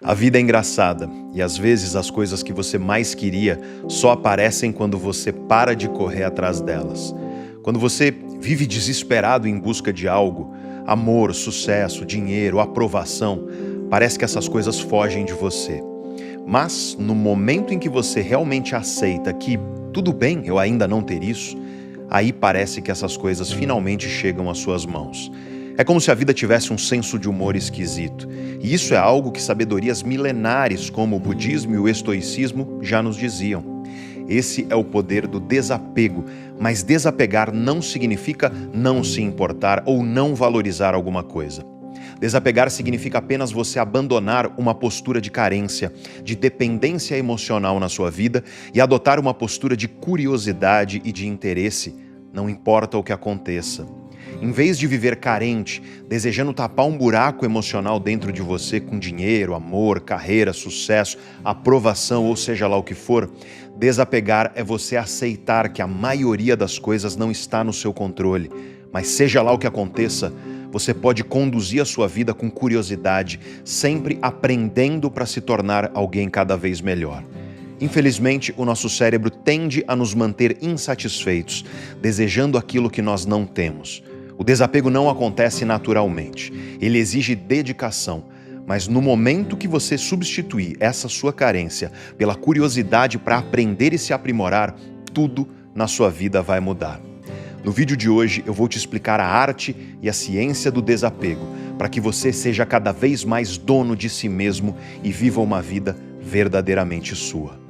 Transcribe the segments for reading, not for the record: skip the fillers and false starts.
A vida é engraçada e às vezes as coisas que você mais queria só aparecem quando você para de correr atrás delas. Quando você vive desesperado em busca de algo, amor, sucesso, dinheiro, aprovação, parece que essas coisas fogem de você. Mas no momento em que você realmente aceita que tudo bem eu ainda não ter isso, aí parece que essas coisas finalmente chegam às suas mãos. É como se a vida tivesse um senso de humor esquisito. E isso é algo que sabedorias milenares como o budismo e o estoicismo já nos diziam. Esse é o poder do desapego, mas desapegar não significa não se importar ou não valorizar alguma coisa. Desapegar significa apenas você abandonar uma postura de carência, de dependência emocional na sua vida e adotar uma postura de curiosidade e de interesse, não importa o que aconteça. Em vez de viver carente, desejando tapar um buraco emocional dentro de você com dinheiro, amor, carreira, sucesso, aprovação ou seja lá o que for, desapegar é você aceitar que a maioria das coisas não está no seu controle, mas seja lá o que aconteça, você pode conduzir a sua vida com curiosidade, sempre aprendendo para se tornar alguém cada vez melhor. Infelizmente, o nosso cérebro tende a nos manter insatisfeitos, desejando aquilo que nós não temos. O desapego não acontece naturalmente, ele exige dedicação, mas no momento que você substituir essa sua carência pela curiosidade para aprender e se aprimorar, tudo na sua vida vai mudar. No vídeo de hoje eu vou te explicar a arte e a ciência do desapego, para que você seja cada vez mais dono de si mesmo e viva uma vida verdadeiramente sua.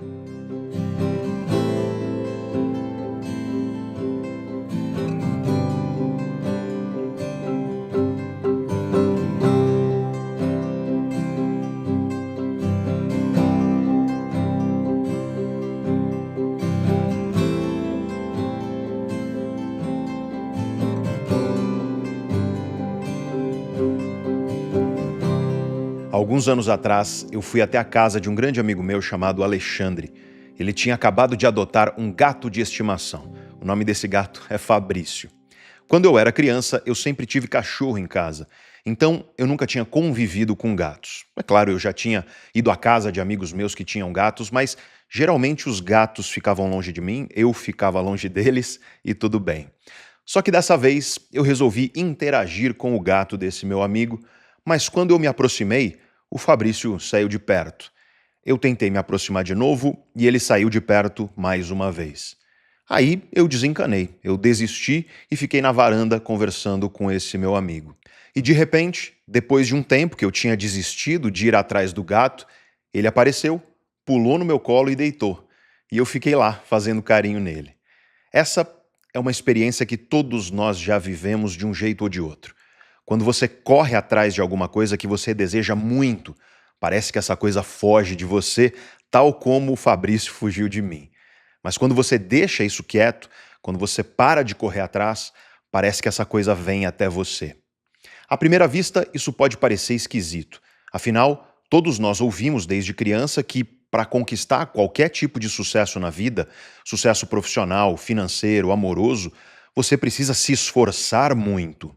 Alguns anos atrás, eu fui até a casa de um grande amigo meu chamado Alexandre. Ele tinha acabado de adotar um gato de estimação. O nome desse gato é Fabrício. Quando eu era criança, eu sempre tive cachorro em casa. Então, eu nunca tinha convivido com gatos. É claro, eu já tinha ido à casa de amigos meus que tinham gatos, mas geralmente os gatos ficavam longe de mim, eu ficava longe deles e tudo bem. Só que dessa vez, eu resolvi interagir com o gato desse meu amigo, mas quando eu me aproximei, o Fabrício saiu de perto. Eu tentei me aproximar de novo e ele saiu de perto mais uma vez. Aí eu desencanei, eu desisti e fiquei na varanda conversando com esse meu amigo. E de repente, depois de um tempo que eu tinha desistido de ir atrás do gato, ele apareceu, pulou no meu colo e deitou. E eu fiquei lá fazendo carinho nele. Essa é uma experiência que todos nós já vivemos de um jeito ou de outro. Quando você corre atrás de alguma coisa que você deseja muito, parece que essa coisa foge de você, tal como o Fabrício fugiu de mim. Mas quando você deixa isso quieto, quando você para de correr atrás, parece que essa coisa vem até você. À primeira vista, isso pode parecer esquisito. Afinal, todos nós ouvimos desde criança que para conquistar qualquer tipo de sucesso na vida, sucesso profissional, financeiro, amoroso, você precisa se esforçar muito.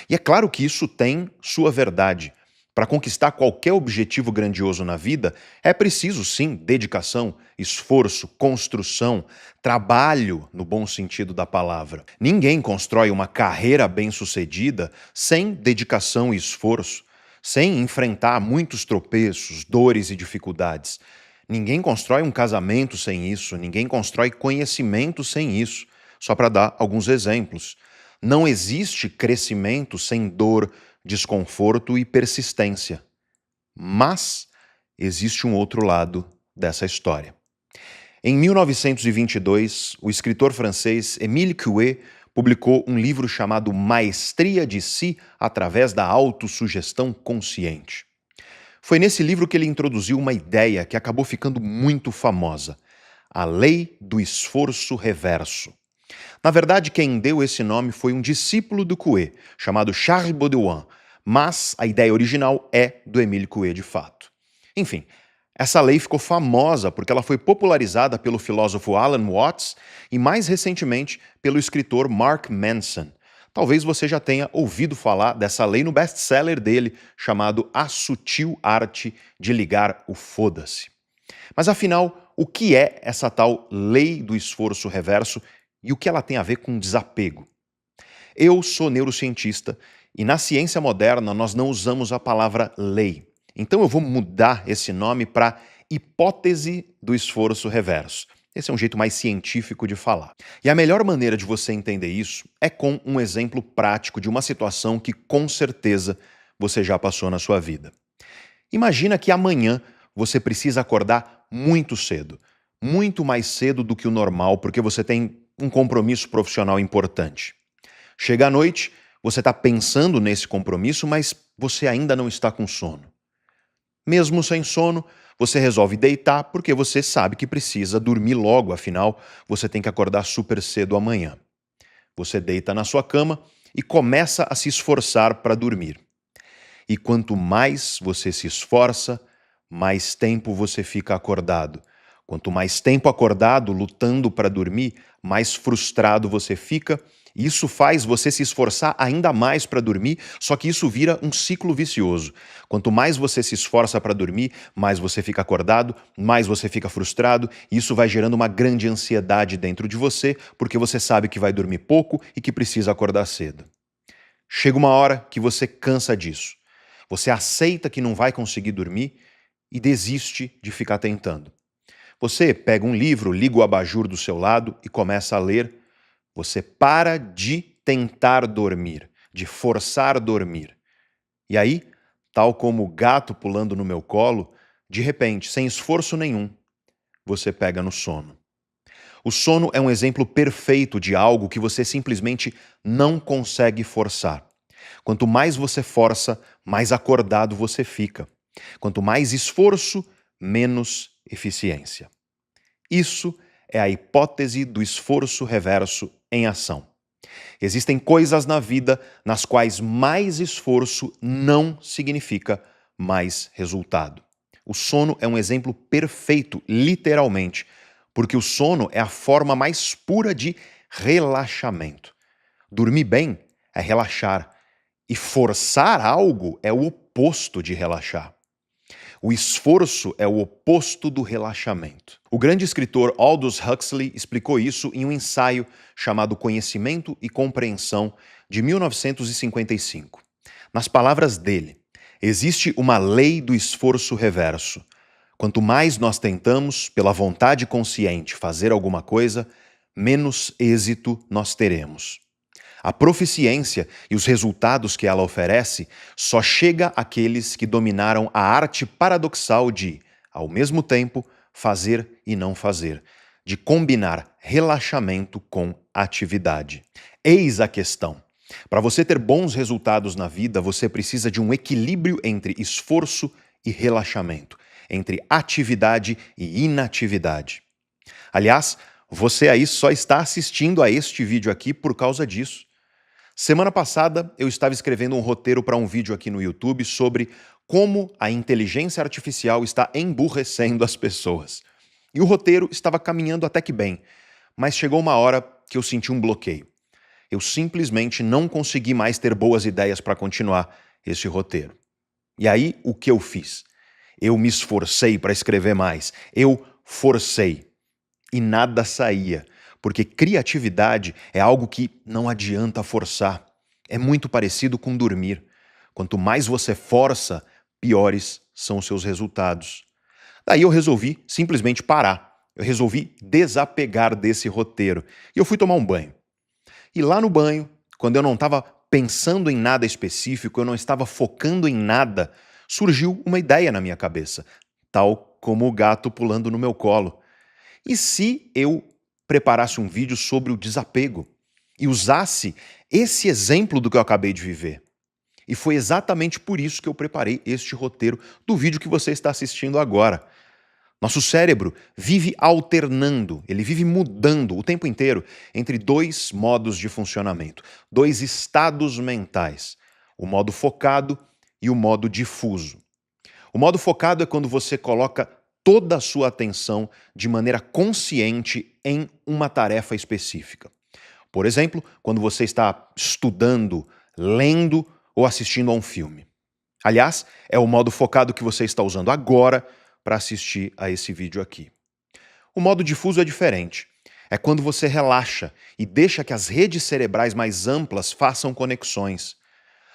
E é claro que isso tem sua verdade. Para conquistar qualquer objetivo grandioso na vida, é preciso sim dedicação, esforço, construção, trabalho no bom sentido da palavra. Ninguém constrói uma carreira bem-sucedida sem dedicação e esforço, sem enfrentar muitos tropeços, dores e dificuldades. Ninguém constrói um casamento sem isso, ninguém constrói conhecimento sem isso. Só para dar alguns exemplos. Não existe crescimento sem dor, desconforto e persistência. Mas existe um outro lado dessa história. Em 1922, o escritor francês Émile Coué publicou um livro chamado Maestria de Si através da autossugestão consciente. Foi nesse livro que ele introduziu uma ideia que acabou ficando muito famosa: a lei do esforço reverso. Na verdade, quem deu esse nome foi um discípulo do Coué, chamado Charles Baudouin, mas a ideia original é do Émile Coué de fato. Enfim, essa lei ficou famosa porque ela foi popularizada pelo filósofo Alan Watts e mais recentemente pelo escritor Mark Manson. Talvez você já tenha ouvido falar dessa lei no best-seller dele, chamado A Sutil Arte de Ligar o Foda-se. Mas afinal, o que é essa tal lei do esforço reverso e o que ela tem a ver com desapego? Eu sou neurocientista e na ciência moderna nós não usamos a palavra lei. Então eu vou mudar esse nome para hipótese do esforço reverso. Esse é um jeito mais científico de falar. E a melhor maneira de você entender isso é com um exemplo prático de uma situação que com certeza você já passou na sua vida. Imagina que amanhã você precisa acordar muito cedo, muito mais cedo do que o normal, porque você tem um compromisso profissional importante. Chega à noite, você está pensando nesse compromisso, mas você ainda não está com sono. Mesmo sem sono, você resolve deitar porque você sabe que precisa dormir logo, afinal, você tem que acordar super cedo amanhã. Você deita na sua cama e começa a se esforçar para dormir. E quanto mais você se esforça, mais tempo você fica acordado. Quanto mais tempo acordado, lutando para dormir, mais frustrado você fica. E isso faz você se esforçar ainda mais para dormir, só que isso vira um ciclo vicioso. Quanto mais você se esforça para dormir, mais você fica acordado, mais você fica frustrado, e isso vai gerando uma grande ansiedade dentro de você, porque você sabe que vai dormir pouco e que precisa acordar cedo. Chega uma hora que você cansa disso. Você aceita que não vai conseguir dormir e desiste de ficar tentando. Você pega um livro, liga o abajur do seu lado e começa a ler. Você para de tentar dormir, de forçar dormir. E aí, tal como o gato pulando no meu colo, de repente, sem esforço nenhum, você pega no sono. O sono é um exemplo perfeito de algo que você simplesmente não consegue forçar. Quanto mais você força, mais acordado você fica. Quanto mais esforço, menos eficiência. Isso é a hipótese do esforço reverso em ação. Existem coisas na vida nas quais mais esforço não significa mais resultado. O sono é um exemplo perfeito, literalmente, porque o sono é a forma mais pura de relaxamento. Dormir bem é relaxar, e forçar algo é o oposto de relaxar. O esforço é o oposto do relaxamento. O grande escritor Aldous Huxley explicou isso em um ensaio chamado Conhecimento e Compreensão, de 1955. Nas palavras dele, existe uma lei do esforço reverso. Quanto mais nós tentamos, pela vontade consciente, fazer alguma coisa, menos êxito nós teremos. A proficiência e os resultados que ela oferece só chega àqueles que dominaram a arte paradoxal de, ao mesmo tempo, fazer e não fazer, de combinar relaxamento com atividade. Eis a questão. Para você ter bons resultados na vida, você precisa de um equilíbrio entre esforço e relaxamento, entre atividade e inatividade. Aliás, você aí só está assistindo a este vídeo aqui por causa disso. Semana passada, eu estava escrevendo um roteiro para um vídeo aqui no YouTube sobre como a inteligência artificial está emburrecendo as pessoas. E o roteiro estava caminhando até que bem, mas chegou uma hora que eu senti um bloqueio. Eu simplesmente não consegui mais ter boas ideias para continuar esse roteiro. E aí, o que eu fiz? Eu me esforcei para escrever mais. Eu forcei. E nada saía. Porque criatividade é algo que não adianta forçar. É muito parecido com dormir. Quanto mais você força, piores são os seus resultados. Daí eu resolvi simplesmente parar. Eu resolvi desapegar desse roteiro. E eu fui tomar um banho. E lá no banho, quando eu não estava pensando em nada específico, eu não estava focando em nada, surgiu uma ideia na minha cabeça, tal como o gato pulando no meu colo. E se eu preparasse um vídeo sobre o desapego e usasse esse exemplo do que eu acabei de viver? E foi exatamente por isso que eu preparei este roteiro do vídeo que você está assistindo agora. Nosso cérebro vive alternando, ele vive mudando o tempo inteiro entre dois modos de funcionamento, dois estados mentais, o modo focado e o modo difuso. O modo focado é quando você coloca toda a sua atenção de maneira consciente em uma tarefa específica. Por exemplo, quando você está estudando, lendo ou assistindo a um filme. Aliás, é o modo focado que você está usando agora para assistir a esse vídeo aqui. O modo difuso é diferente. É quando você relaxa e deixa que as redes cerebrais mais amplas façam conexões.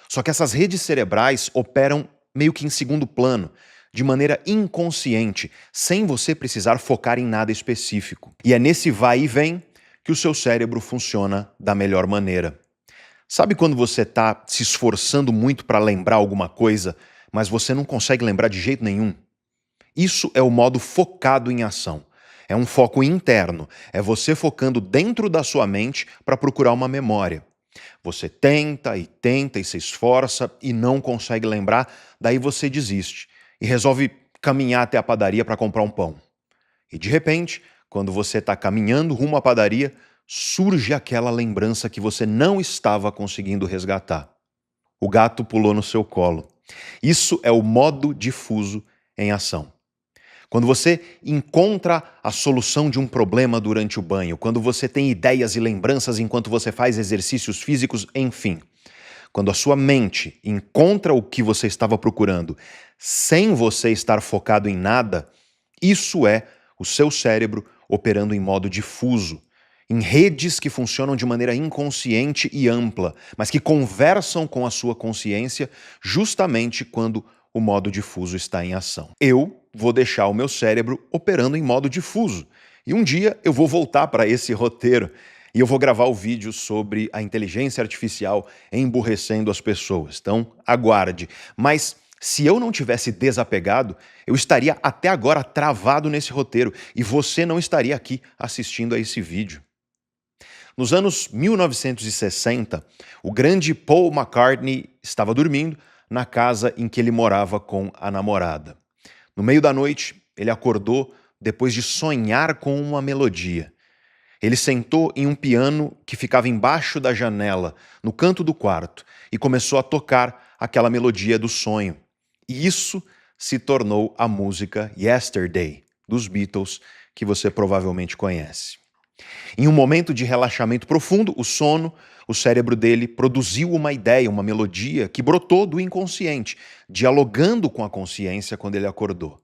Só que essas redes cerebrais operam meio que em segundo plano, de maneira inconsciente, sem você precisar focar em nada específico. E é nesse vai e vem que o seu cérebro funciona da melhor maneira. Sabe quando você está se esforçando muito para lembrar alguma coisa, mas você não consegue lembrar de jeito nenhum? Isso é o modo focado em ação. É um foco interno, é você focando dentro da sua mente para procurar uma memória. Você tenta e se esforça e não consegue lembrar, daí você desiste e resolve caminhar até a padaria para comprar um pão. E de repente, quando você está caminhando rumo à padaria, surge aquela lembrança que você não estava conseguindo resgatar. O gato pulou no seu colo. Isso é o modo difuso em ação. Quando você encontra a solução de um problema durante o banho, quando você tem ideias e lembranças enquanto você faz exercícios físicos, enfim. Quando a sua mente encontra o que você estava procurando sem você estar focado em nada, isso é o seu cérebro operando em modo difuso, em redes que funcionam de maneira inconsciente e ampla, mas que conversam com a sua consciência justamente quando o modo difuso está em ação. Eu vou deixar o meu cérebro operando em modo difuso. E um dia eu vou voltar para esse roteiro e eu vou gravar o vídeo sobre a inteligência artificial emburrecendo as pessoas. Então, aguarde. Mas se eu não tivesse desapegado, eu estaria até agora travado nesse roteiro e você não estaria aqui assistindo a esse vídeo. Nos anos 1960, o grande Paul McCartney estava dormindo na casa em que ele morava com a namorada. No meio da noite, ele acordou depois de sonhar com uma melodia. Ele sentou em um piano que ficava embaixo da janela, no canto do quarto, e começou a tocar aquela melodia do sonho. E isso se tornou a música Yesterday, dos Beatles, que você provavelmente conhece. Em um momento de relaxamento profundo, o sono, o cérebro dele produziu uma ideia, uma melodia que brotou do inconsciente, dialogando com a consciência quando ele acordou.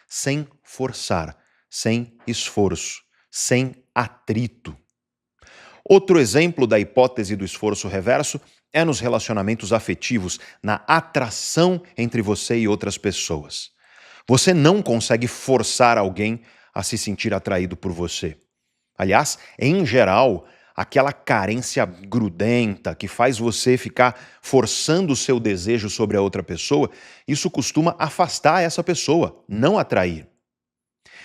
Sem forçar, sem esforço, sem atrito. Outro exemplo da hipótese do esforço reverso é nos relacionamentos afetivos, na atração entre você e outras pessoas. Você não consegue forçar alguém a se sentir atraído por você. Aliás, em geral, aquela carência grudenta que faz você ficar forçando o seu desejo sobre a outra pessoa, isso costuma afastar essa pessoa, não atrair.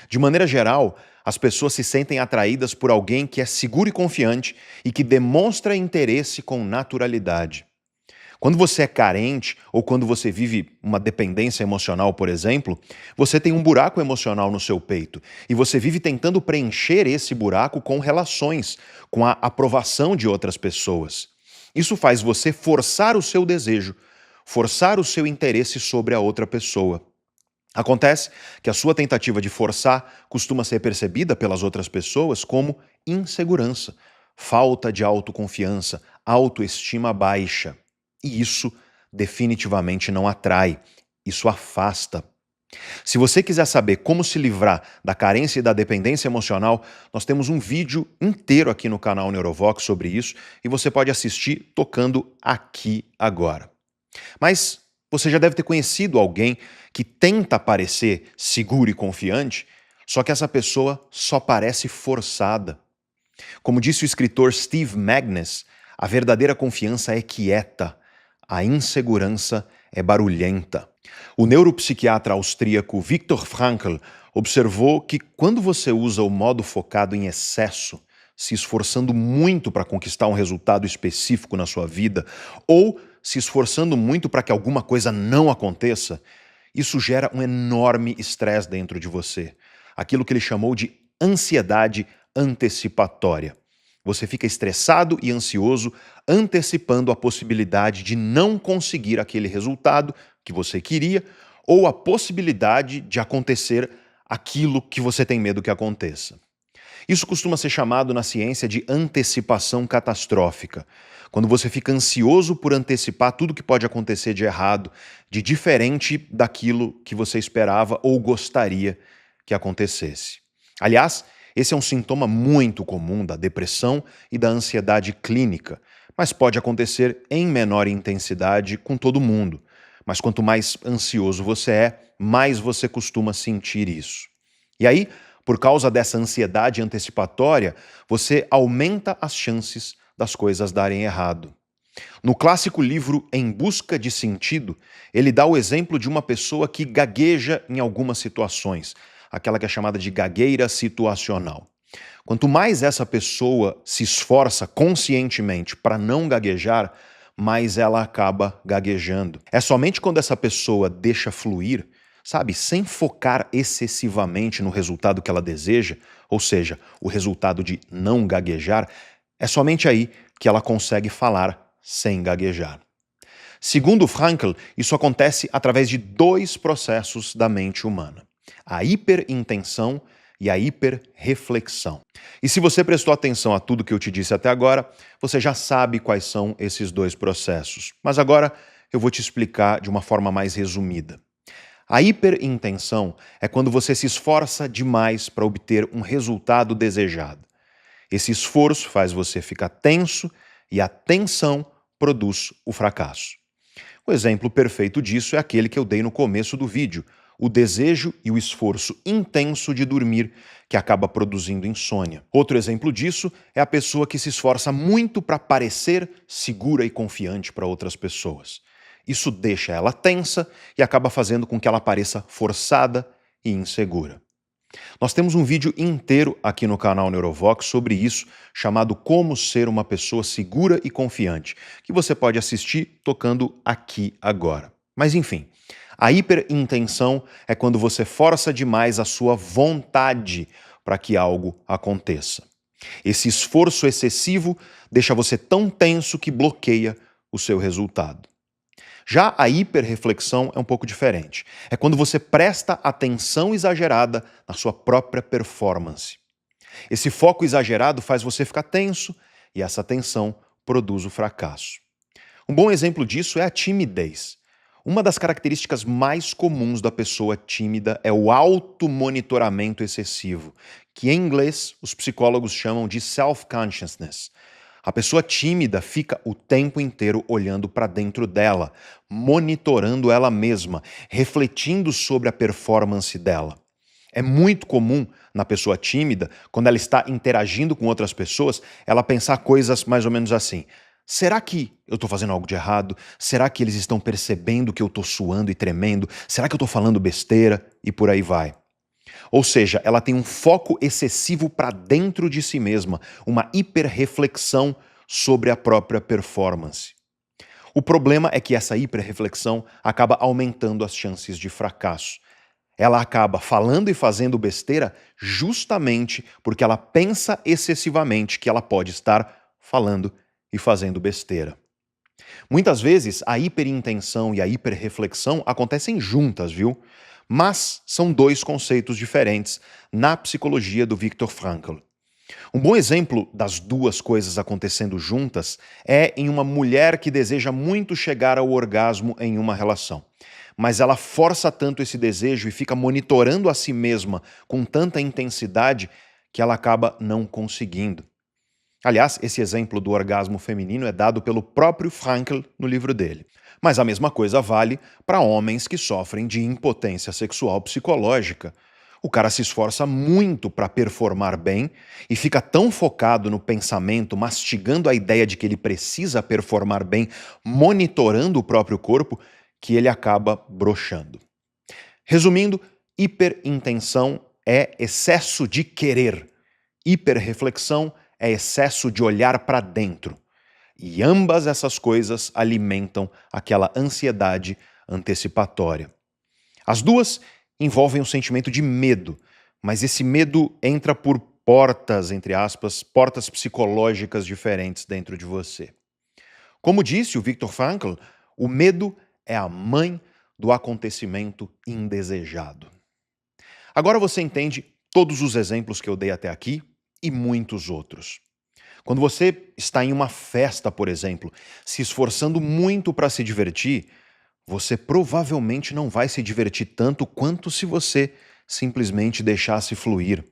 De maneira geral, as pessoas se sentem atraídas por alguém que é seguro e confiante e que demonstra interesse com naturalidade. Quando você é carente ou quando você vive uma dependência emocional, por exemplo, você tem um buraco emocional no seu peito e você vive tentando preencher esse buraco com relações, com a aprovação de outras pessoas. Isso faz você forçar o seu desejo, forçar o seu interesse sobre a outra pessoa. Acontece que a sua tentativa de forçar costuma ser percebida pelas outras pessoas como insegurança, falta de autoconfiança, autoestima baixa. E isso definitivamente não atrai, isso afasta. Se você quiser saber como se livrar da carência e da dependência emocional, nós temos um vídeo inteiro aqui no canal Neurovox sobre isso e você pode assistir tocando aqui agora. Mas você já deve ter conhecido alguém que tenta parecer seguro e confiante, só que essa pessoa só parece forçada. Como disse o escritor Steve Magness, a verdadeira confiança é quieta. A insegurança é barulhenta. O neuropsiquiatra austríaco Viktor Frankl observou que quando você usa o modo focado em excesso, se esforçando muito para conquistar um resultado específico na sua vida, ou se esforçando muito para que alguma coisa não aconteça, isso gera um enorme estresse dentro de você. Aquilo que ele chamou de ansiedade antecipatória. Você fica estressado e ansioso, antecipando a possibilidade de não conseguir aquele resultado que você queria ou a possibilidade de acontecer aquilo que você tem medo que aconteça. Isso costuma ser chamado na ciência de antecipação catastrófica, quando você fica ansioso por antecipar tudo que pode acontecer de errado, de diferente daquilo que você esperava ou gostaria que acontecesse. Aliás, esse é um sintoma muito comum da depressão e da ansiedade clínica, mas pode acontecer em menor intensidade com todo mundo. Mas quanto mais ansioso você é, mais você costuma sentir isso. E aí, por causa dessa ansiedade antecipatória, você aumenta as chances das coisas darem errado. No clássico livro Em Busca de Sentido, ele dá o exemplo de uma pessoa que gagueja em algumas situações, aquela que é chamada de gagueira situacional. Quanto mais essa pessoa se esforça conscientemente para não gaguejar, mais ela acaba gaguejando. É somente quando essa pessoa deixa fluir, sabe, sem focar excessivamente no resultado que ela deseja, ou seja, o resultado de não gaguejar, é somente aí que ela consegue falar sem gaguejar. Segundo Frankl, isso acontece através de dois processos da mente humana: a hiperintenção e a hiperreflexão. E se você prestou atenção a tudo que eu te disse até agora, você já sabe quais são esses dois processos. Mas agora eu vou te explicar de uma forma mais resumida. A hiperintenção é quando você se esforça demais para obter um resultado desejado. Esse esforço faz você ficar tenso e a tensão produz o fracasso. O exemplo perfeito disso é aquele que eu dei no começo do vídeo: o desejo e o esforço intenso de dormir, que acaba produzindo insônia. Outro exemplo disso é a pessoa que se esforça muito para parecer segura e confiante para outras pessoas. Isso deixa ela tensa e acaba fazendo com que ela pareça forçada e insegura. Nós temos um vídeo inteiro aqui no canal Neurovox sobre isso, chamado Como Ser uma Pessoa Segura e Confiante, que você pode assistir tocando aqui agora. Mas enfim, a hiperintenção é quando você força demais a sua vontade para que algo aconteça. Esse esforço excessivo deixa você tão tenso que bloqueia o seu resultado. Já a hiperreflexão é um pouco diferente. É quando você presta atenção exagerada na sua própria performance. Esse foco exagerado faz você ficar tenso e essa tensão produz o fracasso. Um bom exemplo disso é a timidez. Uma das características mais comuns da pessoa tímida é o automonitoramento excessivo, que em inglês os psicólogos chamam de self-consciousness. A pessoa tímida fica o tempo inteiro olhando para dentro dela, monitorando ela mesma, refletindo sobre a performance dela. É muito comum na pessoa tímida, quando ela está interagindo com outras pessoas, ela pensar coisas mais ou menos assim: será que eu estou fazendo algo de errado? Será que eles estão percebendo que eu estou suando e tremendo? Será que eu estou falando besteira? E por aí vai. Ou seja, ela tem um foco excessivo para dentro de si mesma, uma hiperreflexão sobre a própria performance. O problema é que essa hiperreflexão acaba aumentando as chances de fracasso. Ela acaba falando e fazendo besteira justamente porque ela pensa excessivamente que ela pode estar falando e fazendo besteira. Muitas vezes a hiperintenção e a hiperreflexão acontecem juntas, viu? Mas são dois conceitos diferentes na psicologia do Viktor Frankl. Um bom exemplo das duas coisas acontecendo juntas é em uma mulher que deseja muito chegar ao orgasmo em uma relação. Mas ela força tanto esse desejo e fica monitorando a si mesma com tanta intensidade que ela acaba não conseguindo. Aliás, esse exemplo do orgasmo feminino é dado pelo próprio Frankl no livro dele. Mas a mesma coisa vale para homens que sofrem de impotência sexual psicológica. O cara se esforça muito para performar bem e fica tão focado no pensamento, mastigando a ideia de que ele precisa performar bem, monitorando o próprio corpo, que ele acaba broxando. Resumindo, hiperintenção é excesso de querer. Hiperreflexão é excesso de olhar para dentro. E ambas essas coisas alimentam aquela ansiedade antecipatória. As duas envolvem um sentimento de medo, mas esse medo entra por portas, entre aspas, portas psicológicas diferentes dentro de você. Como disse o Viktor Frankl, o medo é a mãe do acontecimento indesejado. Agora você entende todos os exemplos que eu dei até aqui e muitos outros. Quando você está em uma festa, por exemplo, se esforçando muito para se divertir, você provavelmente não vai se divertir tanto quanto se você simplesmente deixasse fluir.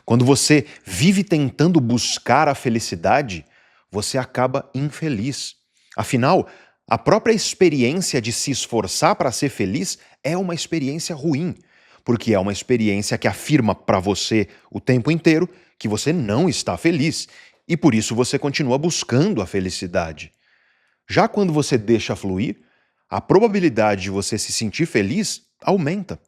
Quando você vive tentando buscar a felicidade, você acaba infeliz. Afinal, a própria experiência de se esforçar para ser feliz é uma experiência ruim, porque é uma experiência que afirma para você o tempo inteiro que você não está feliz e por isso você continua buscando a felicidade. Já quando você deixa fluir, a probabilidade de você se sentir feliz aumenta.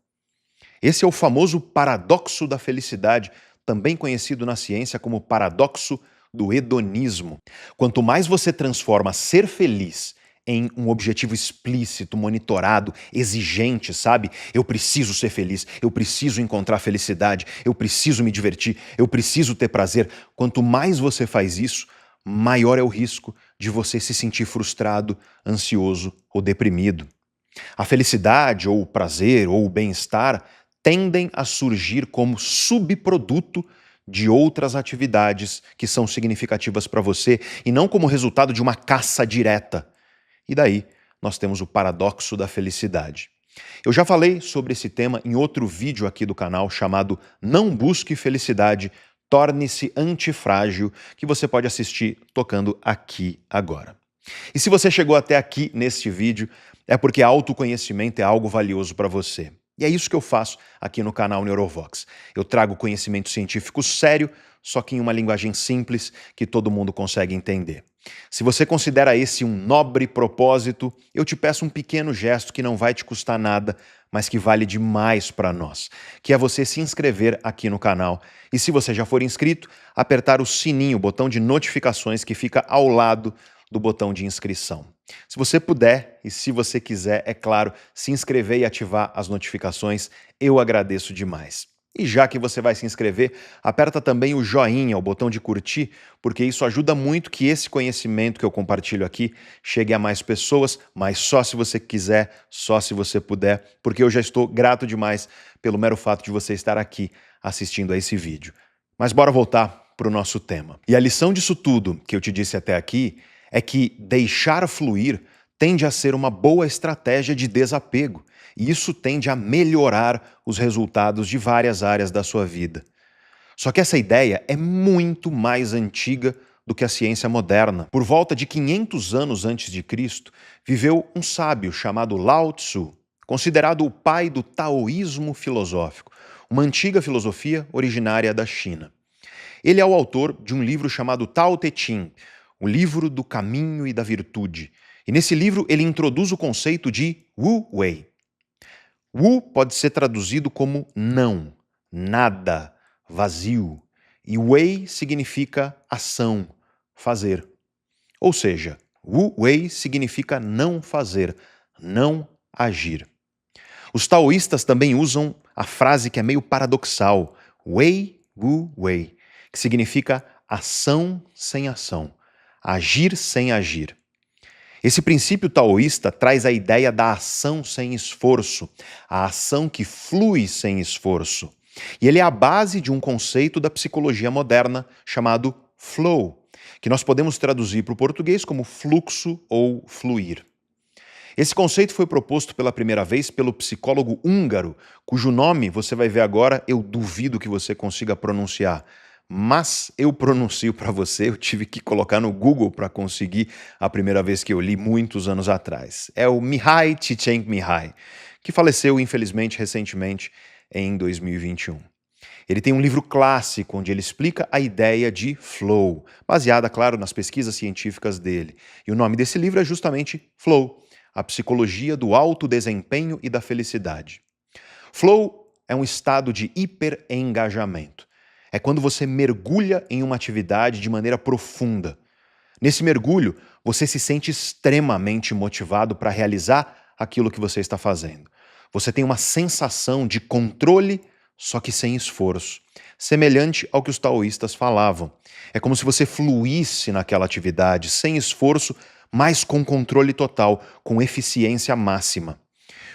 Esse é o famoso paradoxo da felicidade, também conhecido na ciência como paradoxo do hedonismo. Quanto mais você transforma ser feliz em um objetivo explícito, monitorado, exigente, sabe? Eu preciso ser feliz, eu preciso encontrar felicidade, eu preciso me divertir, eu preciso ter prazer. Quanto mais você faz isso, maior é o risco de você se sentir frustrado, ansioso ou deprimido. A felicidade, ou o prazer, ou o bem-estar tendem a surgir como subproduto de outras atividades que são significativas para você e não como resultado de uma caça direta. E daí nós temos o paradoxo da felicidade. Eu já falei sobre esse tema em outro vídeo aqui do canal chamado Não Busque Felicidade, Torne-se Antifrágil, que você pode assistir tocando aqui agora. E se você chegou até aqui neste vídeo, é porque autoconhecimento é algo valioso para você. E é isso que eu faço aqui no canal Neurovox. Eu trago conhecimento científico sério, só que em uma linguagem simples que todo mundo consegue entender. Se você considera esse um nobre propósito, eu te peço um pequeno gesto que não vai te custar nada, mas que vale demais para nós, que é você se inscrever aqui no canal. E se você já for inscrito, apertar o sininho, o botão de notificações que fica ao lado do botão de inscrição. Se você puder e se você quiser, é claro, se inscrever e ativar as notificações, eu agradeço demais. E já que você vai se inscrever, aperta também o joinha, o botão de curtir, porque isso ajuda muito que esse conhecimento que eu compartilho aqui chegue a mais pessoas, mas só se você quiser, só se você puder, porque eu já estou grato demais pelo mero fato de você estar aqui assistindo a esse vídeo. Mas bora voltar para o nosso tema. E a lição disso tudo que eu te disse até aqui é que deixar fluir tende a ser uma boa estratégia de desapego, e isso tende a melhorar os resultados de várias áreas da sua vida. Só que essa ideia é muito mais antiga do que a ciência moderna. Por volta de 500 anos antes de Cristo, viveu um sábio chamado Lao Tzu, considerado o pai do taoísmo filosófico, uma antiga filosofia originária da China. Ele é o autor de um livro chamado Tao Te Ching, o livro do caminho e da virtude. E nesse livro ele introduz o conceito de Wu Wei. Wu pode ser traduzido como não, nada, vazio. E Wei significa ação, fazer. Ou seja, Wu Wei significa não fazer, não agir. Os taoístas também usam a frase que é meio paradoxal, Wei Wu Wei, que significa ação sem ação, agir sem agir. Esse princípio taoísta traz a ideia da ação sem esforço, a ação que flui sem esforço. E ele é a base de um conceito da psicologia moderna chamado flow, que nós podemos traduzir para o português como fluxo ou fluir. Esse conceito foi proposto pela primeira vez pelo psicólogo húngaro, cujo nome você vai ver agora, eu duvido que você consiga pronunciar. Mas eu pronuncio para você, eu tive que colocar no Google para conseguir a primeira vez que eu li muitos anos atrás. É o Mihai Csikszentmihalyi, que faleceu infelizmente recentemente em 2021. Ele tem um livro clássico onde ele explica a ideia de flow, baseada, claro, nas pesquisas científicas dele. E o nome desse livro é justamente Flow, a psicologia do alto desempenho e da felicidade. Flow é um estado de hiperengajamento. É quando você mergulha em uma atividade de maneira profunda. Nesse mergulho, você se sente extremamente motivado para realizar aquilo que você está fazendo. Você tem uma sensação de controle, só que sem esforço. Semelhante ao que os taoístas falavam. É como se você fluísse naquela atividade, sem esforço, mas com controle total, com eficiência máxima.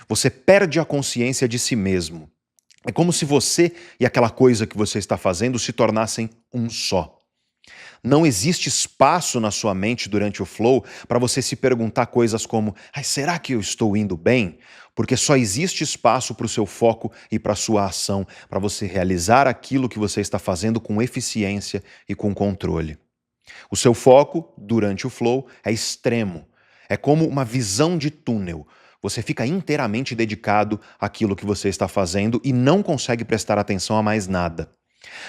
Você perde a consciência de si mesmo. É como se você e aquela coisa que você está fazendo se tornassem um só. Não existe espaço na sua mente durante o flow para você se perguntar coisas como: "Ai, será que eu estou indo bem?" Porque só existe espaço para o seu foco e para a sua ação, para você realizar aquilo que você está fazendo com eficiência e com controle. O seu foco, durante o flow, é extremo. É como uma visão de túnel. Você fica inteiramente dedicado àquilo que você está fazendo e não consegue prestar atenção a mais nada.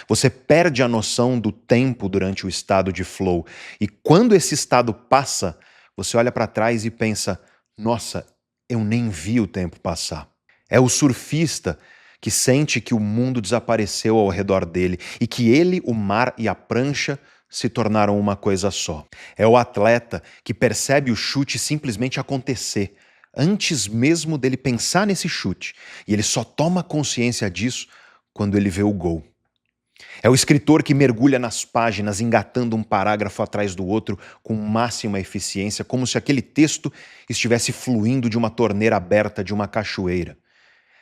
Você perde a noção do tempo durante o estado de flow. E quando esse estado passa, você olha para trás e pensa: nossa, eu nem vi o tempo passar. É o surfista que sente que o mundo desapareceu ao redor dele e que ele, o mar e a prancha se tornaram uma coisa só. É o atleta que percebe o chute simplesmente acontecer, antes mesmo dele pensar nesse chute, e ele só toma consciência disso quando ele vê o gol. É o escritor que mergulha nas páginas, engatando um parágrafo atrás do outro com máxima eficiência, como se aquele texto estivesse fluindo de uma torneira aberta de uma cachoeira.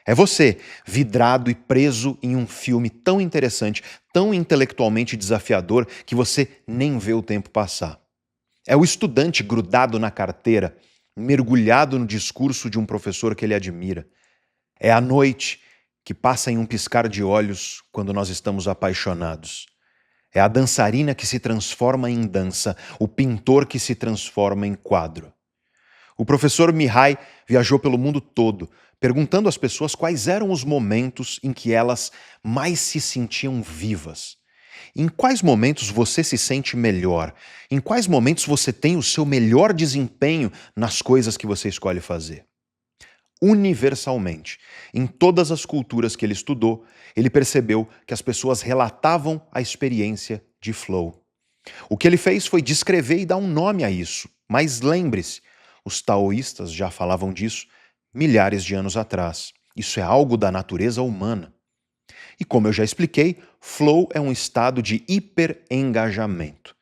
É você, vidrado e preso em um filme tão interessante, tão intelectualmente desafiador, que você nem vê o tempo passar. É o estudante grudado na carteira, mergulhado no discurso de um professor que ele admira. É a noite que passa em um piscar de olhos quando nós estamos apaixonados. É a dançarina que se transforma em dança, o pintor que se transforma em quadro. O professor Mihai viajou pelo mundo todo, perguntando às pessoas quais eram os momentos em que elas mais se sentiam vivas. Em quais momentos você se sente melhor? Em quais momentos você tem o seu melhor desempenho nas coisas que você escolhe fazer? Universalmente, em todas as culturas que ele estudou, ele percebeu que as pessoas relatavam a experiência de flow. O que ele fez foi descrever e dar um nome a isso. Mas lembre-se, os taoístas já falavam disso milhares de anos atrás. Isso é algo da natureza humana. E como eu já expliquei, flow é um estado de hiperengajamento.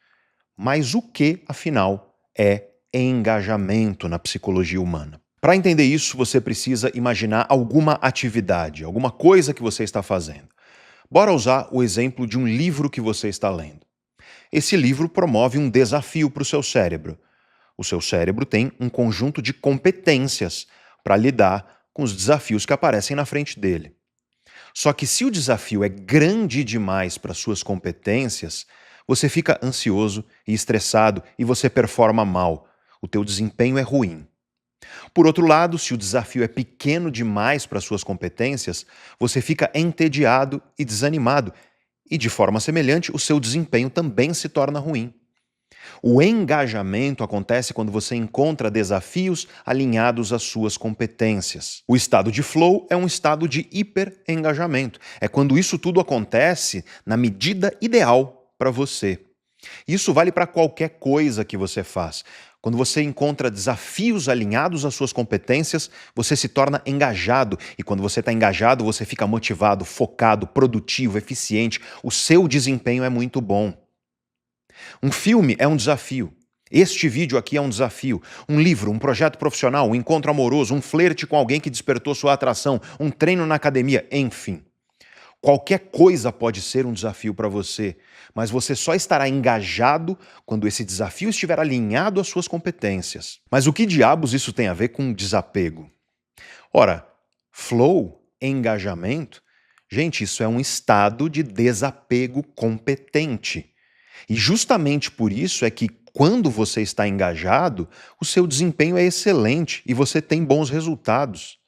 Mas o que, afinal, é engajamento na psicologia humana? Para entender isso, você precisa imaginar alguma atividade, alguma coisa que você está fazendo. Bora usar o exemplo de um livro que você está lendo. Esse livro promove um desafio para o seu cérebro. O seu cérebro tem um conjunto de competências para lidar com os desafios que aparecem na frente dele. Só que se o desafio é grande demais para suas competências, você fica ansioso e estressado e você performa mal. O teu desempenho é ruim. Por outro lado, se o desafio é pequeno demais para suas competências, você fica entediado e desanimado, e de forma semelhante, o seu desempenho também se torna ruim. O engajamento acontece quando você encontra desafios alinhados às suas competências. O estado de flow é um estado de hiperengajamento. É quando isso tudo acontece na medida ideal para você. Isso vale para qualquer coisa que você faz. Quando você encontra desafios alinhados às suas competências, você se torna engajado. E quando você está engajado, você fica motivado, focado, produtivo, eficiente. O seu desempenho é muito bom. Um filme é um desafio. Este vídeo aqui é um desafio. Um livro, um projeto profissional, um encontro amoroso, um flerte com alguém que despertou sua atração, um treino na academia, enfim. Qualquer coisa pode ser um desafio para você, mas você só estará engajado quando esse desafio estiver alinhado às suas competências. Mas o que diabos isso tem a ver com desapego? Ora, flow, engajamento, gente, isso é um estado de desapego competente. E justamente por isso é que quando você está engajado, o seu desempenho é excelente e você tem bons resultados.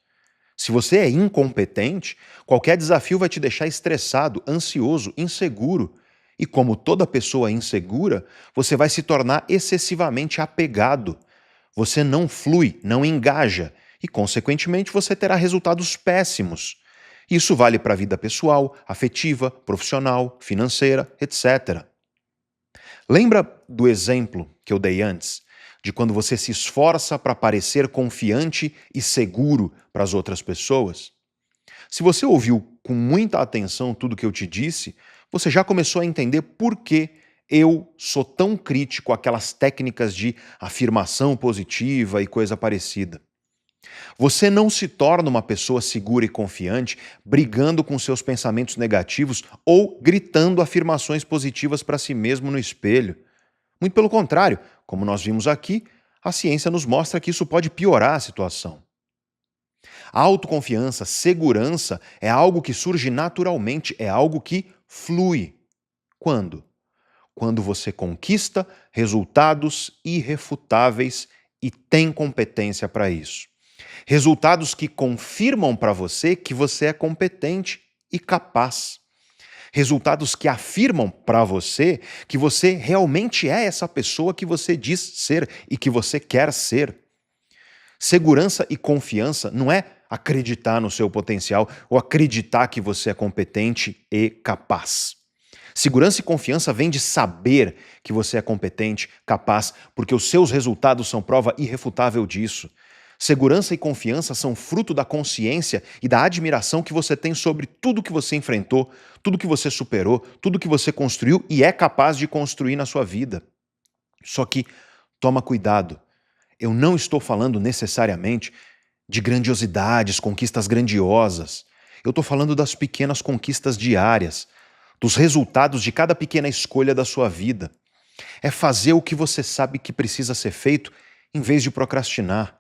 Se você é incompetente, qualquer desafio vai te deixar estressado, ansioso, inseguro. E como toda pessoa insegura, você vai se tornar excessivamente apegado. Você não flui, não engaja e, consequentemente, você terá resultados péssimos. Isso vale para a vida pessoal, afetiva, profissional, financeira, etc. Lembra do exemplo que eu dei antes? De quando você se esforça para parecer confiante e seguro para as outras pessoas? Se você ouviu com muita atenção tudo que eu te disse, você já começou a entender por que eu sou tão crítico àquelas técnicas de afirmação positiva e coisa parecida. Você não se torna uma pessoa segura e confiante brigando com seus pensamentos negativos ou gritando afirmações positivas para si mesmo no espelho. Muito pelo contrário, como nós vimos aqui, a ciência nos mostra que isso pode piorar a situação. A autoconfiança, segurança é algo que surge naturalmente, é algo que flui. Quando? Quando você conquista resultados irrefutáveis e tem competência para isso. Resultados que confirmam para você que você é competente e capaz. Resultados que afirmam para você que você realmente é essa pessoa que você diz ser e que você quer ser. Segurança e confiança não é acreditar no seu potencial ou acreditar que você é competente e capaz. Segurança e confiança vem de saber que você é competente, capaz, porque os seus resultados são prova irrefutável disso. Segurança e confiança são fruto da consciência e da admiração que você tem sobre tudo que você enfrentou, tudo que você superou, tudo que você construiu e é capaz de construir na sua vida. Só que toma cuidado. Eu não estou falando necessariamente de grandiosidades, conquistas grandiosas. Eu estou falando das pequenas conquistas diárias, dos resultados de cada pequena escolha da sua vida. É fazer o que você sabe que precisa ser feito em vez de procrastinar.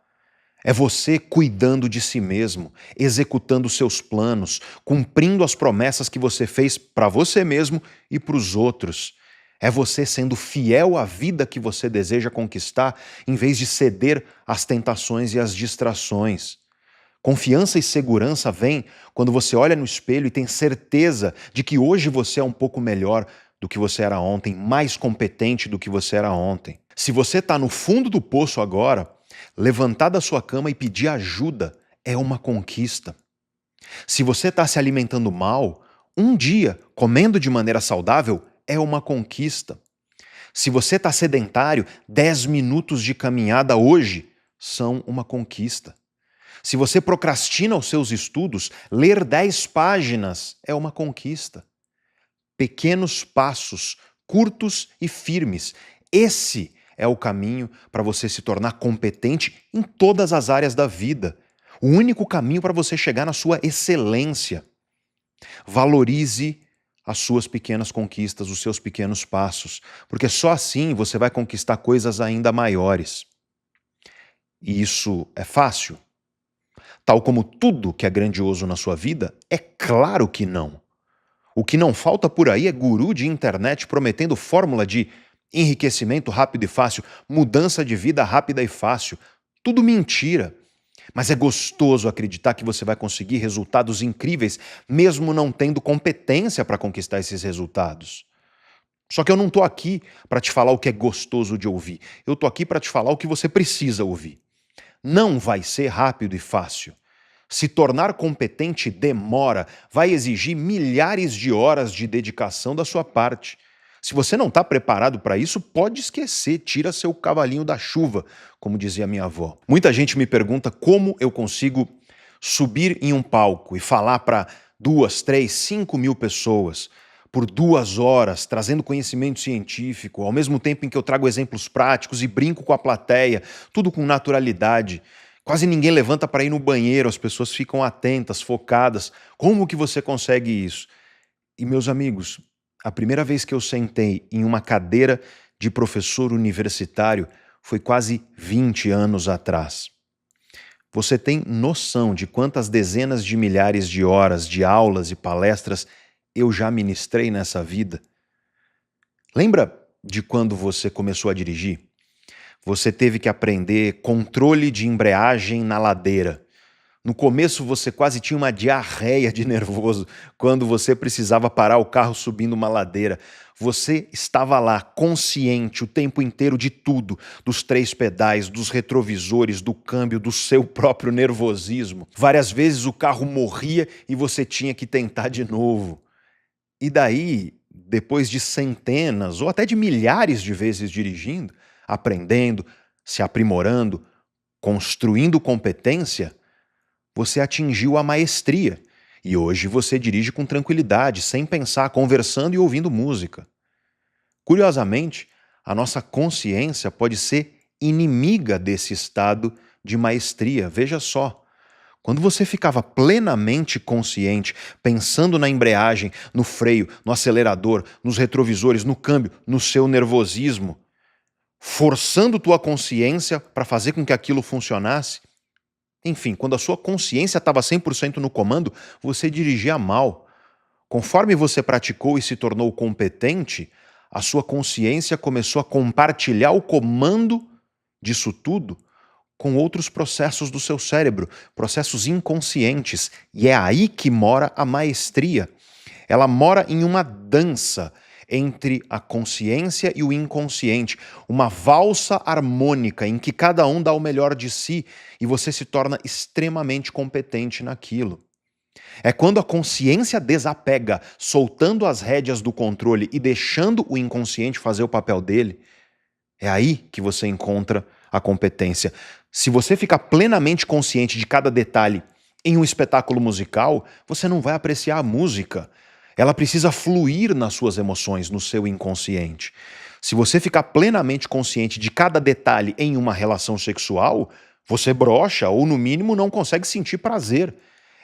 É você cuidando de si mesmo, executando seus planos, cumprindo as promessas que você fez para você mesmo e para os outros. É você sendo fiel à vida que você deseja conquistar, em vez de ceder às tentações e às distrações. Confiança e segurança vêm quando você olha no espelho e tem certeza de que hoje você é um pouco melhor do que você era ontem, mais competente do que você era ontem. Se você está no fundo do poço agora, levantar da sua cama e pedir ajuda é uma conquista. Se você está se alimentando mal, um dia comendo de maneira saudável é uma conquista. Se você está sedentário, 10 minutos de caminhada hoje são uma conquista. Se você procrastina os seus estudos, ler 10 páginas é uma conquista. Pequenos passos, curtos e firmes. Esse é o caminho para você se tornar competente em todas as áreas da vida. O único caminho para você chegar na sua excelência. Valorize as suas pequenas conquistas, os seus pequenos passos, porque só assim você vai conquistar coisas ainda maiores. E isso é fácil? Tal como tudo que é grandioso na sua vida? É claro que não. O que não falta por aí é guru de internet prometendo fórmula de enriquecimento rápido e fácil, mudança de vida rápida e fácil. Tudo mentira. Mas é gostoso acreditar que você vai conseguir resultados incríveis, mesmo não tendo competência para conquistar esses resultados. Só que eu não estou aqui para te falar o que é gostoso de ouvir. Eu estou aqui para te falar o que você precisa ouvir. Não vai ser rápido e fácil. Se tornar competente demora, vai exigir milhares de horas de dedicação da sua parte. Se você não está preparado para isso, pode esquecer, tira seu cavalinho da chuva, como dizia minha avó. Muita gente me pergunta como eu consigo subir em um palco e falar para 2, 3, 5 mil pessoas por 2 horas, trazendo conhecimento científico, ao mesmo tempo em que eu trago exemplos práticos e brinco com a plateia, tudo com naturalidade. Quase ninguém levanta para ir no banheiro, as pessoas ficam atentas, focadas. Como que você consegue isso? E, meus amigos, a primeira vez que eu sentei em uma cadeira de professor universitário foi quase 20 anos atrás. Você tem noção de quantas dezenas de milhares de horas de aulas e palestras eu já ministrei nessa vida? Lembra de quando você começou a dirigir? Você teve que aprender controle de embreagem na ladeira. No começo você quase tinha uma diarreia de nervoso quando você precisava parar o carro subindo uma ladeira. Você estava lá, consciente o tempo inteiro de tudo, dos 3 pedais, dos retrovisores, do câmbio, do seu próprio nervosismo. Várias vezes o carro morria e você tinha que tentar de novo. E daí, depois de centenas ou até de milhares de vezes dirigindo, aprendendo, se aprimorando, construindo competência, você atingiu a maestria e hoje você dirige com tranquilidade, sem pensar, conversando e ouvindo música. Curiosamente, a nossa consciência pode ser inimiga desse estado de maestria. Veja só. Quando você ficava plenamente consciente, pensando na embreagem, no freio, no acelerador, nos retrovisores, no câmbio, no seu nervosismo, forçando tua consciência para fazer com que aquilo funcionasse, enfim, quando a sua consciência estava 100% no comando, você dirigia mal. Conforme você praticou e se tornou competente, a sua consciência começou a compartilhar o comando disso tudo com outros processos do seu cérebro, processos inconscientes. E é aí que mora a maestria. Ela mora em uma dança entre a consciência e o inconsciente, uma valsa harmônica em que cada um dá o melhor de si e você se torna extremamente competente naquilo. É quando a consciência desapega, soltando as rédeas do controle e deixando o inconsciente fazer o papel dele, é aí que você encontra a competência. Se você ficar plenamente consciente de cada detalhe em um espetáculo musical, você não vai apreciar a música. Ela precisa fluir nas suas emoções, no seu inconsciente. Se você ficar plenamente consciente de cada detalhe em uma relação sexual, você brocha ou, no mínimo, não consegue sentir prazer.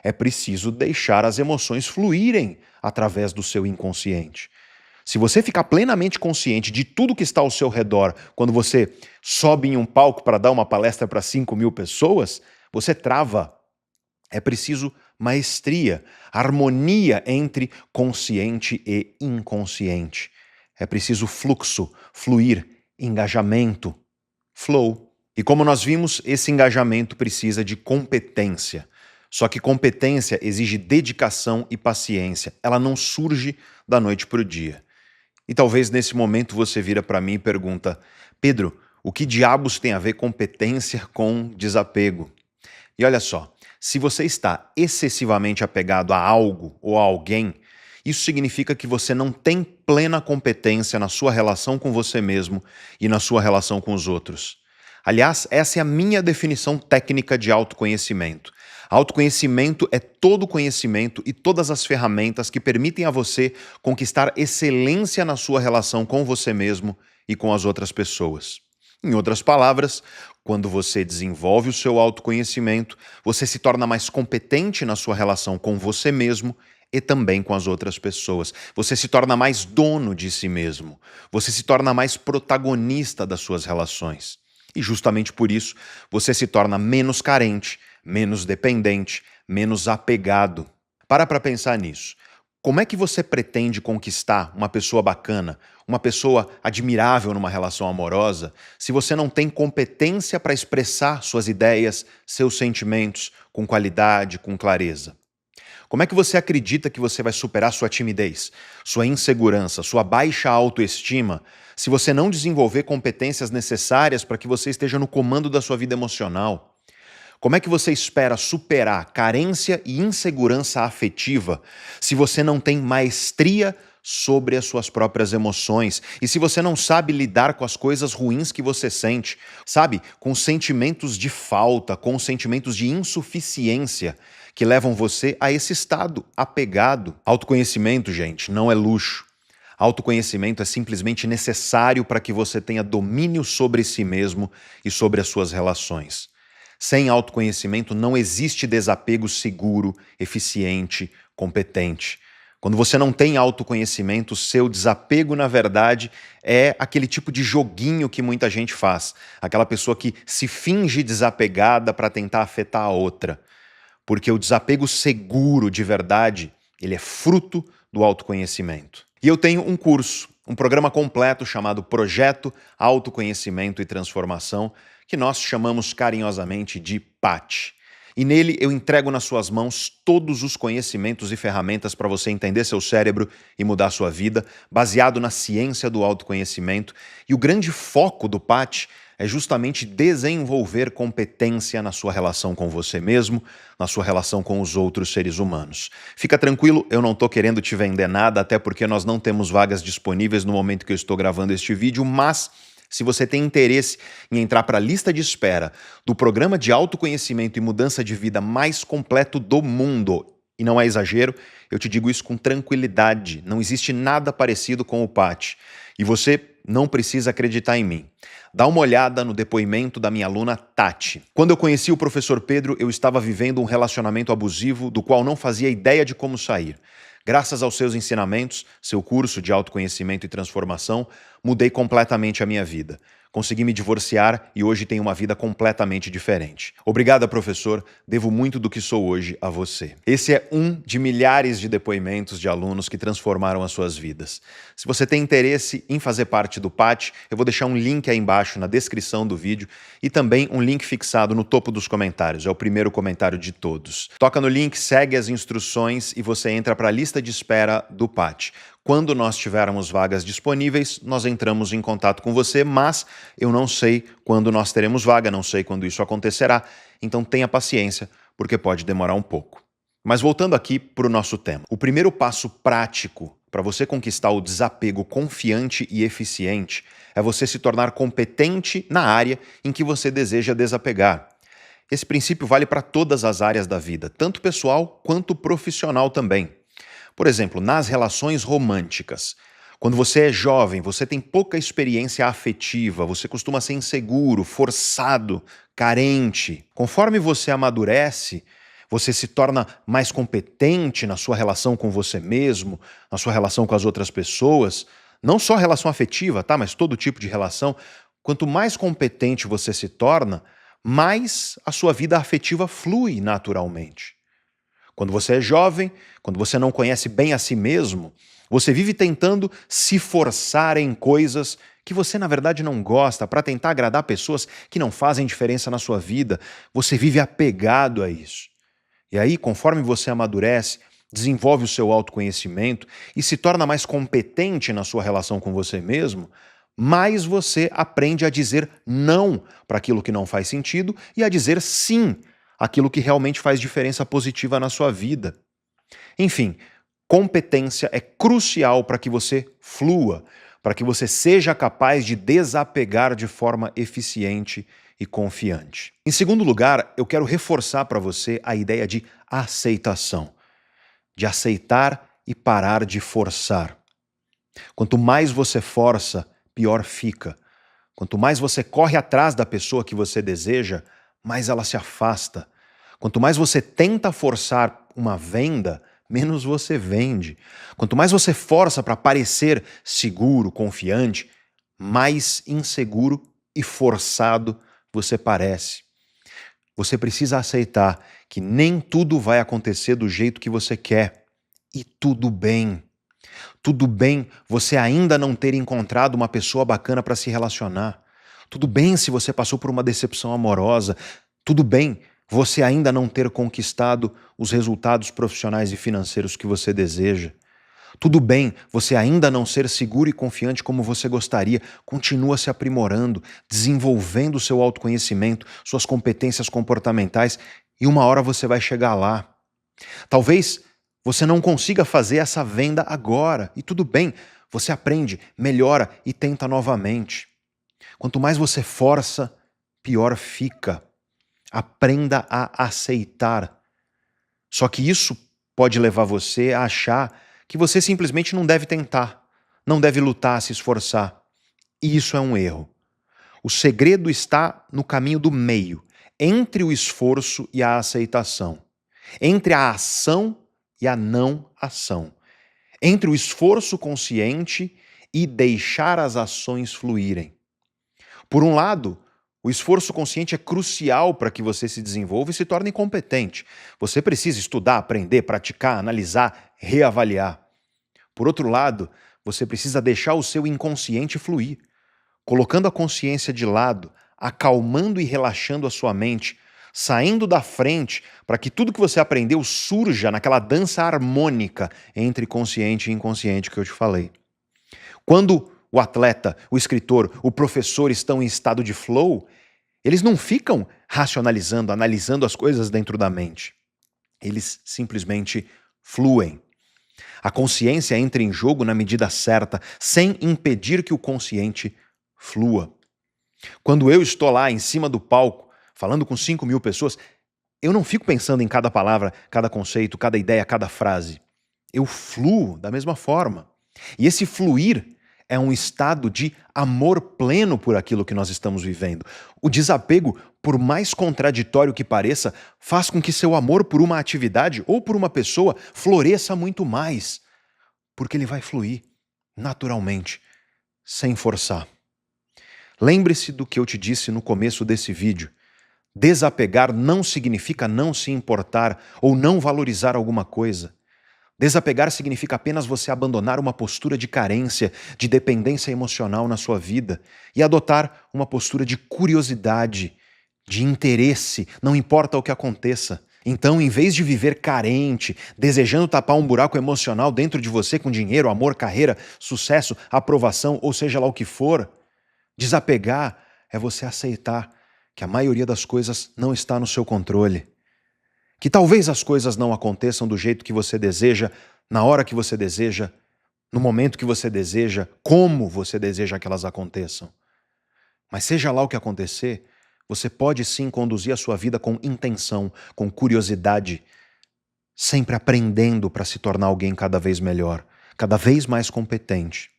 É preciso deixar as emoções fluírem através do seu inconsciente. Se você ficar plenamente consciente de tudo que está ao seu redor quando você sobe em um palco para dar uma palestra para 5.000 pessoas, você trava. É preciso maestria, harmonia entre consciente e inconsciente. É preciso fluxo, fluir, engajamento, flow. E como nós vimos, esse engajamento precisa de competência. Só que competência exige dedicação e paciência. Ela não surge da noite para o dia. E talvez nesse momento você vira para mim e pergunta: Pedro, o que diabos tem a ver competência com desapego? E olha só, se você está excessivamente apegado a algo ou a alguém, isso significa que você não tem plena competência na sua relação com você mesmo e na sua relação com os outros. Aliás, essa é a minha definição técnica de autoconhecimento. Autoconhecimento é todo o conhecimento e todas as ferramentas que permitem a você conquistar excelência na sua relação com você mesmo e com as outras pessoas. Em outras palavras, quando você desenvolve o seu autoconhecimento, você se torna mais competente na sua relação com você mesmo e também com as outras pessoas. Você se torna mais dono de si mesmo. Você se torna mais protagonista das suas relações. E justamente por isso, você se torna menos carente, menos dependente, menos apegado. Para pensar nisso. Como é que você pretende conquistar uma pessoa bacana, uma pessoa admirável numa relação amorosa, se você não tem competência para expressar suas ideias, seus sentimentos com qualidade, com clareza? Como é que você acredita que você vai superar sua timidez, sua insegurança, sua baixa autoestima, se você não desenvolver competências necessárias para que você esteja no comando da sua vida emocional? Como é que você espera superar carência e insegurança afetiva se você não tem maestria sobre as suas próprias emoções e se você não sabe lidar com as coisas ruins que você sente, sabe? Com os sentimentos de falta, com os sentimentos de insuficiência que levam você a esse estado apegado. Autoconhecimento, gente, não é luxo. Autoconhecimento é simplesmente necessário para que você tenha domínio sobre si mesmo e sobre as suas relações. Sem autoconhecimento não existe desapego seguro, eficiente, competente. Quando você não tem autoconhecimento, seu desapego, na verdade, é aquele tipo de joguinho que muita gente faz. Aquela pessoa que se finge desapegada para tentar afetar a outra. Porque o desapego seguro, de verdade, ele é fruto do autoconhecimento. E eu tenho um curso, um programa completo chamado Projeto Autoconhecimento e Transformação, que nós chamamos carinhosamente de PAT. E nele eu entrego nas suas mãos todos os conhecimentos e ferramentas para você entender seu cérebro e mudar sua vida, baseado na ciência do autoconhecimento. E o grande foco do PAT é justamente desenvolver competência na sua relação com você mesmo, na sua relação com os outros seres humanos. Fica tranquilo, eu não estou querendo te vender nada, até porque nós não temos vagas disponíveis no momento que eu estou gravando este vídeo, mas se você tem interesse em entrar para a lista de espera do programa de autoconhecimento e mudança de vida mais completo do mundo, e não é exagero, eu te digo isso com tranquilidade, não existe nada parecido com o PAT. E você não precisa acreditar em mim. Dá uma olhada no depoimento da minha aluna Tati. Quando eu conheci o professor Pedro, eu estava vivendo um relacionamento abusivo do qual não fazia ideia de como sair. Graças aos seus ensinamentos, seu curso de autoconhecimento e transformação, mudei completamente a minha vida. Consegui me divorciar e hoje tenho uma vida completamente diferente. Obrigada, professor. Devo muito do que sou hoje a você. Esse é um de milhares de depoimentos de alunos que transformaram as suas vidas. Se você tem interesse em fazer parte do PAT, eu vou deixar um link aí embaixo na descrição do vídeo e também um link fixado no topo dos comentários. É o primeiro comentário de todos. Toca no link, segue as instruções e você entra para a lista de espera do PAT. Quando nós tivermos vagas disponíveis, nós entramos em contato com você, mas eu não sei quando nós teremos vaga, não sei quando isso acontecerá, então tenha paciência, porque pode demorar um pouco. Mas voltando aqui para o nosso tema. O primeiro passo prático para você conquistar o desapego confiante e eficiente é você se tornar competente na área em que você deseja desapegar. Esse princípio vale para todas as áreas da vida, tanto pessoal quanto profissional também. Por exemplo, nas relações românticas. Quando você é jovem, você tem pouca experiência afetiva, você costuma ser inseguro, forçado, carente. Conforme você amadurece, você se torna mais competente na sua relação com você mesmo, na sua relação com as outras pessoas. Não só relação afetiva, tá? Mas todo tipo de relação. Quanto mais competente você se torna, mais a sua vida afetiva flui naturalmente. Quando você é jovem, quando você não conhece bem a si mesmo, você vive tentando se forçar em coisas que você na verdade não gosta para tentar agradar pessoas que não fazem diferença na sua vida. Você vive apegado a isso. E aí, conforme você amadurece, desenvolve o seu autoconhecimento e se torna mais competente na sua relação com você mesmo, mais você aprende a dizer não para aquilo que não faz sentido e a dizer sim aquilo que realmente faz diferença positiva na sua vida. Enfim, competência é crucial para que você flua, para que você seja capaz de desapegar de forma eficiente e confiante. Em segundo lugar, eu quero reforçar para você a ideia de aceitação, de aceitar e parar de forçar. Quanto mais você força, pior fica. Quanto mais você corre atrás da pessoa que você deseja, mais ela se afasta. Quanto mais você tenta forçar uma venda, menos você vende. Quanto mais você força para parecer seguro, confiante, mais inseguro e forçado você parece. Você precisa aceitar que nem tudo vai acontecer do jeito que você quer. E tudo bem. Tudo bem você ainda não ter encontrado uma pessoa bacana para se relacionar. Tudo bem se você passou por uma decepção amorosa. Tudo bem você ainda não ter conquistado os resultados profissionais e financeiros que você deseja. Tudo bem você ainda não ser seguro e confiante como você gostaria. Continua se aprimorando, desenvolvendo o seu autoconhecimento, suas competências comportamentais e uma hora você vai chegar lá. Talvez você não consiga fazer essa venda agora e tudo bem, você aprende, melhora e tenta novamente. Quanto mais você força, pior fica. Aprenda a aceitar. Só que isso pode levar você a achar que você simplesmente não deve tentar, não deve lutar, se esforçar. E isso é um erro. O segredo está no caminho do meio, entre o esforço e a aceitação, entre a ação e a não ação, entre o esforço consciente e deixar as ações fluírem. Por um lado, o esforço consciente é crucial para que você se desenvolva e se torne competente. Você precisa estudar, aprender, praticar, analisar, reavaliar. Por outro lado, você precisa deixar o seu inconsciente fluir, colocando a consciência de lado, acalmando e relaxando a sua mente, saindo da frente para que tudo que você aprendeu surja naquela dança harmônica entre consciente e inconsciente que eu te falei. Quando o atleta, o escritor, o professor estão em estado de flow, eles não ficam racionalizando, analisando as coisas dentro da mente. Eles simplesmente fluem. A consciência entra em jogo na medida certa, sem impedir que o consciente flua. Quando eu estou lá em cima do palco, falando com 5.000 pessoas, eu não fico pensando em cada palavra, cada conceito, cada ideia, cada frase. Eu fluo da mesma forma. E esse fluir é um estado de amor pleno por aquilo que nós estamos vivendo. O desapego, por mais contraditório que pareça, faz com que seu amor por uma atividade ou por uma pessoa floresça muito mais, porque ele vai fluir naturalmente, sem forçar. Lembre-se do que eu te disse no começo desse vídeo. Desapegar não significa não se importar ou não valorizar alguma coisa. Desapegar significa apenas você abandonar uma postura de carência, de dependência emocional na sua vida e adotar uma postura de curiosidade, de interesse, não importa o que aconteça. Então, em vez de viver carente, desejando tapar um buraco emocional dentro de você com dinheiro, amor, carreira, sucesso, aprovação, ou seja lá o que for, desapegar é você aceitar que a maioria das coisas não está no seu controle. Que talvez as coisas não aconteçam do jeito que você deseja, na hora que você deseja, no momento que você deseja, como você deseja que elas aconteçam. Mas seja lá o que acontecer, você pode sim conduzir a sua vida com intenção, com curiosidade, sempre aprendendo para se tornar alguém cada vez melhor, cada vez mais competente.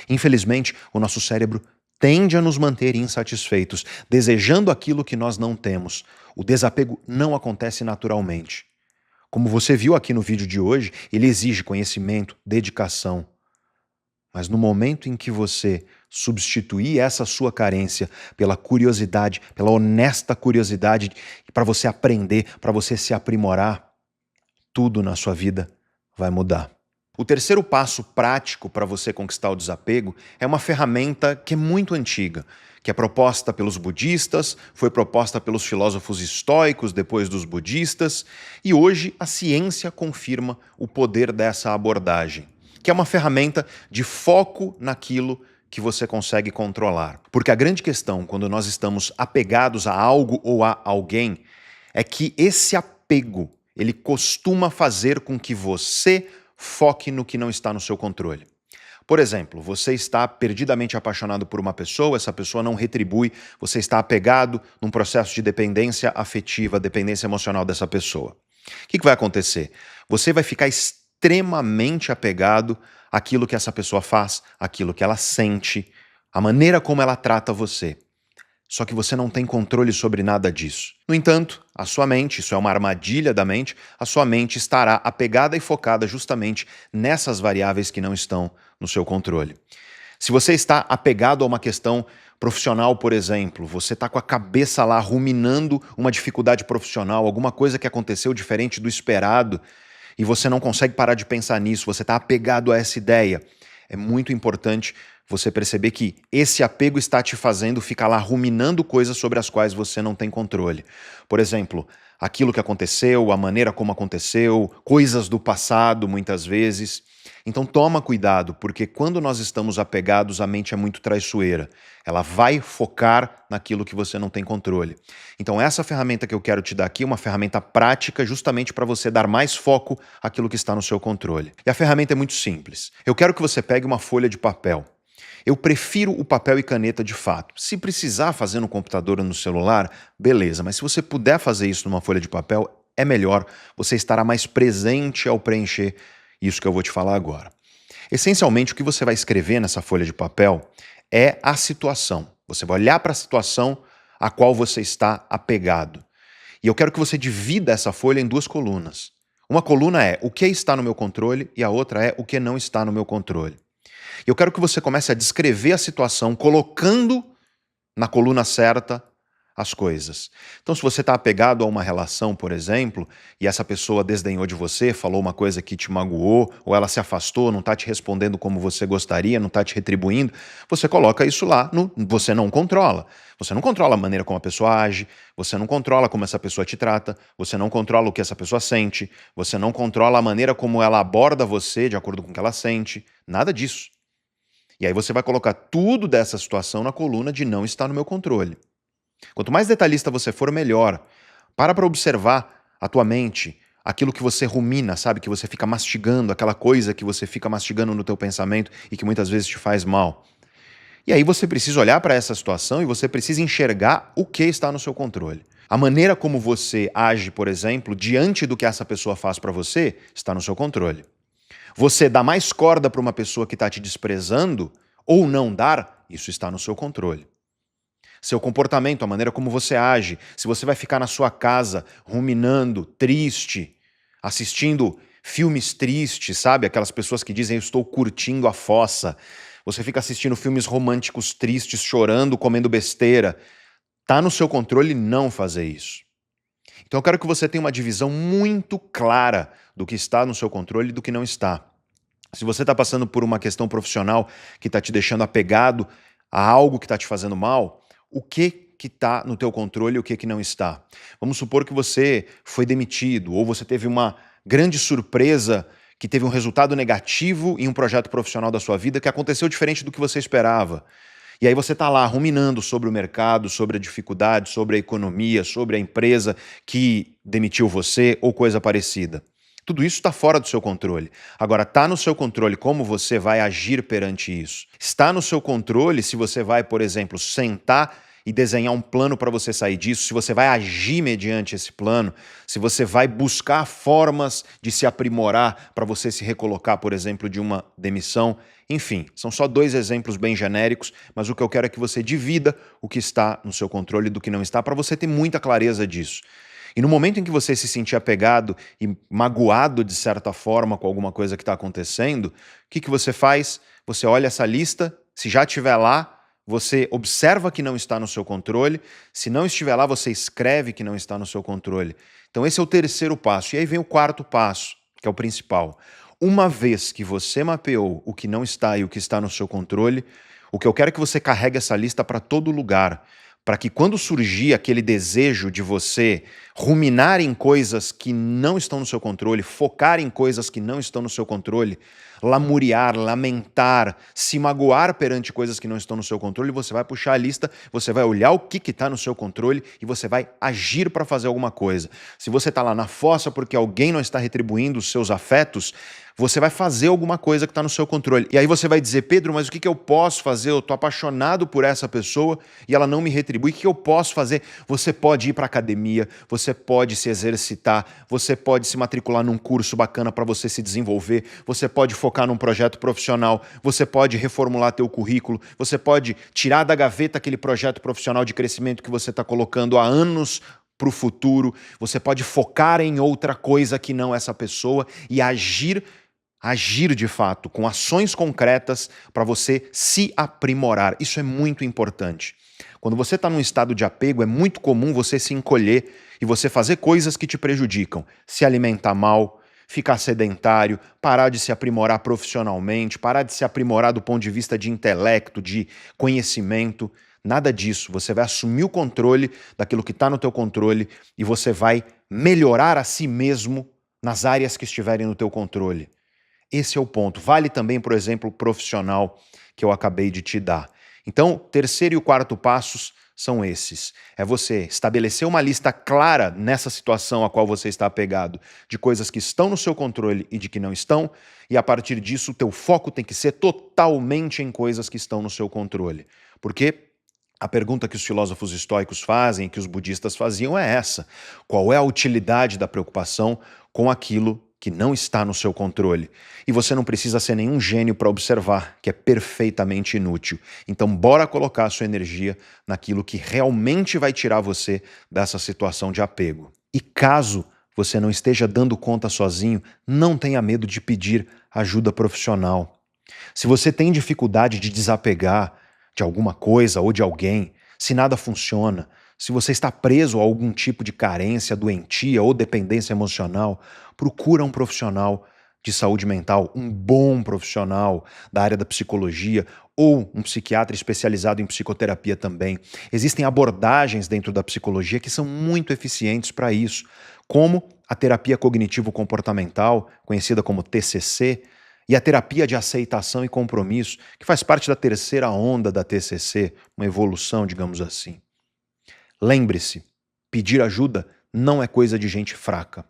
Infelizmente, o nosso cérebro tende a nos manter insatisfeitos, desejando aquilo que nós não temos. O desapego não acontece naturalmente. Como você viu aqui no vídeo de hoje, ele exige conhecimento, dedicação. Mas no momento em que você substituir essa sua carência pela curiosidade, pela honesta curiosidade, para você aprender, para você se aprimorar, tudo na sua vida vai mudar. O terceiro passo prático para você conquistar o desapego é uma ferramenta que é muito antiga, que é proposta pelos budistas, foi proposta pelos filósofos estoicos depois dos budistas, e hoje a ciência confirma o poder dessa abordagem, que é uma ferramenta de foco naquilo que você consegue controlar. Porque a grande questão, quando nós estamos apegados a algo ou a alguém, é que esse apego, ele costuma fazer com que você foque no que não está no seu controle. Por exemplo, você está perdidamente apaixonado por uma pessoa, essa pessoa não retribui, você está apegado num processo de dependência afetiva, dependência emocional dessa pessoa. O que vai acontecer? Você vai ficar extremamente apegado àquilo que essa pessoa faz, àquilo que ela sente, a maneira como ela trata você. Só que você não tem controle sobre nada disso. No entanto, a sua mente, isso é uma armadilha da mente, a sua mente estará apegada e focada justamente nessas variáveis que não estão no seu controle. Se você está apegado a uma questão profissional, por exemplo, você está com a cabeça lá ruminando uma dificuldade profissional, alguma coisa que aconteceu diferente do esperado, e você não consegue parar de pensar nisso, você está apegado a essa ideia. É muito importante você perceber que esse apego está te fazendo ficar lá ruminando coisas sobre as quais você não tem controle. Por exemplo, aquilo que aconteceu, a maneira como aconteceu, coisas do passado, muitas vezes. Então toma cuidado, porque quando nós estamos apegados, a mente é muito traiçoeira. Ela vai focar naquilo que você não tem controle. Então essa ferramenta que eu quero te dar aqui é uma ferramenta prática justamente para você dar mais foco àquilo que está no seu controle. E a ferramenta é muito simples. Eu quero que você pegue uma folha de papel. Eu prefiro o papel e caneta de fato. Se precisar fazer no computador ou no celular, beleza, mas se você puder fazer isso numa folha de papel, é melhor, você estará mais presente ao preencher isso que eu vou te falar agora. Essencialmente, o que você vai escrever nessa folha de papel é a situação. Você vai olhar para a situação a qual você está apegado. E eu quero que você divida essa folha em duas colunas. Uma coluna é o que está no meu controle e a outra é o que não está no meu controle. Eu quero que você comece a descrever a situação colocando na coluna certa as coisas. Então, se você está apegado a uma relação, por exemplo, e essa pessoa desdenhou de você, falou uma coisa que te magoou, ou ela se afastou, não está te respondendo como você gostaria, não está te retribuindo, você coloca isso lá no você não controla. Você não controla a maneira como a pessoa age, você não controla como essa pessoa te trata, você não controla o que essa pessoa sente, você não controla a maneira como ela aborda você de acordo com o que ela sente, nada disso. E aí você vai colocar tudo dessa situação na coluna de não está no meu controle. Quanto mais detalhista você for, melhor. Para observar a tua mente, aquilo que você rumina, sabe? Que você fica mastigando, aquela coisa que você fica mastigando no teu pensamento e que muitas vezes te faz mal. E aí você precisa olhar para essa situação e você precisa enxergar o que está no seu controle. A maneira como você age, por exemplo, diante do que essa pessoa faz para você, está no seu controle. Você dá mais corda para uma pessoa que está te desprezando ou não dar, isso está no seu controle. Seu comportamento, a maneira como você age, se você vai ficar na sua casa ruminando, triste, assistindo filmes tristes, sabe? Aquelas pessoas que dizem eu estou curtindo a fossa. Você fica assistindo filmes românticos tristes, chorando, comendo besteira. Tá no seu controle não fazer isso. Então eu quero que você tenha uma divisão muito clara do que está no seu controle e do que não está. Se você está passando por uma questão profissional que está te deixando apegado a algo que está te fazendo mal, o que está no teu controle e o que não está? Vamos supor que você foi demitido ou você teve uma grande surpresa que teve um resultado negativo em um projeto profissional da sua vida que aconteceu diferente do que você esperava. E aí você está lá ruminando sobre o mercado, sobre a dificuldade, sobre a economia, sobre a empresa que demitiu você ou coisa parecida. Tudo isso está fora do seu controle. Agora, está no seu controle como você vai agir perante isso. Está no seu controle se você vai, por exemplo, sentar e desenhar um plano para você sair disso, se você vai agir mediante esse plano, se você vai buscar formas de se aprimorar para você se recolocar, por exemplo, de uma demissão. Enfim, são só 2 exemplos bem genéricos, mas o que eu quero é que você divida o que está no seu controle do que não está, para você ter muita clareza disso. E no momento em que você se sentir apegado e magoado de certa forma com alguma coisa que está acontecendo, o que você faz? Você olha essa lista, se já estiver lá, você observa que não está no seu controle, se não estiver lá, você escreve que não está no seu controle. Então esse é o 3º passo. E aí vem o 4º passo, que é o principal. Uma vez que você mapeou o que não está e o que está no seu controle, o que eu quero é que você carregue essa lista para todo lugar, para que quando surgir aquele desejo de você ruminar em coisas que não estão no seu controle, focar em coisas que não estão no seu controle, lamuriar, lamentar, se magoar perante coisas que não estão no seu controle, você vai puxar a lista, você vai olhar o que está no seu controle e você vai agir para fazer alguma coisa. Se você está lá na fossa porque alguém não está retribuindo os seus afetos, você vai fazer alguma coisa que está no seu controle. E aí você vai dizer, Pedro, mas o que eu posso fazer? Eu estou apaixonado por essa pessoa e ela não me retribui. O que eu posso fazer? Você pode ir para a academia, você pode se exercitar, você pode se matricular num curso bacana para você se desenvolver, você pode focar num projeto profissional, você pode reformular teu currículo, você pode tirar da gaveta aquele projeto profissional de crescimento que você está colocando há anos para o futuro, você pode focar em outra coisa que não essa pessoa e agir de fato, com ações concretas para você se aprimorar. Isso é muito importante. Quando você está num estado de apego, é muito comum você se encolher e você fazer coisas que te prejudicam. Se alimentar mal, ficar sedentário, parar de se aprimorar profissionalmente, parar de se aprimorar do ponto de vista de intelecto, de conhecimento. Nada disso. Você vai assumir o controle daquilo que está no teu controle e você vai melhorar a si mesmo nas áreas que estiverem no teu controle. Esse é o ponto. Vale também, por exemplo, o profissional que eu acabei de te dar. Então, o 3º e o 4º passos são esses. É você estabelecer uma lista clara nessa situação a qual você está apegado, de coisas que estão no seu controle e de que não estão, e a partir disso o teu foco tem que ser totalmente em coisas que estão no seu controle. Porque a pergunta que os filósofos estoicos fazem, que os budistas faziam é essa: qual é a utilidade da preocupação com aquilo que não está no seu controle? E você não precisa ser nenhum gênio para observar que é perfeitamente inútil. Então bora colocar a sua energia naquilo que realmente vai tirar você dessa situação de apego. E caso você não esteja dando conta sozinho, não tenha medo de pedir ajuda profissional. Se você tem dificuldade de desapegar de alguma coisa ou de alguém, se nada funciona, se você está preso a algum tipo de carência, doentia ou dependência emocional, procura um profissional de saúde mental, um bom profissional da área da psicologia ou um psiquiatra especializado em psicoterapia também. Existem abordagens dentro da psicologia que são muito eficientes para isso, como a terapia cognitivo-comportamental, conhecida como TCC, e a terapia de aceitação e compromisso, que faz parte da 3ª onda da TCC, uma evolução, digamos assim. Lembre-se, pedir ajuda não é coisa de gente fraca.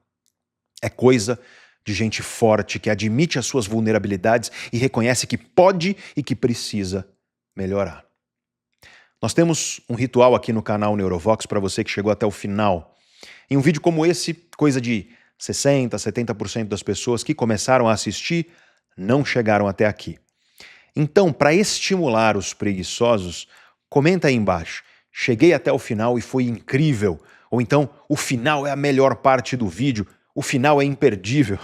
É coisa de gente forte, que admite as suas vulnerabilidades e reconhece que pode e que precisa melhorar. Nós temos um ritual aqui no canal Neurovox para você que chegou até o final. Em um vídeo como esse, coisa de 60%, 70% das pessoas que começaram a assistir não chegaram até aqui. Então, para estimular os preguiçosos, comenta aí embaixo: cheguei até o final e foi incrível. Ou então, o final é a melhor parte do vídeo, o final é imperdível.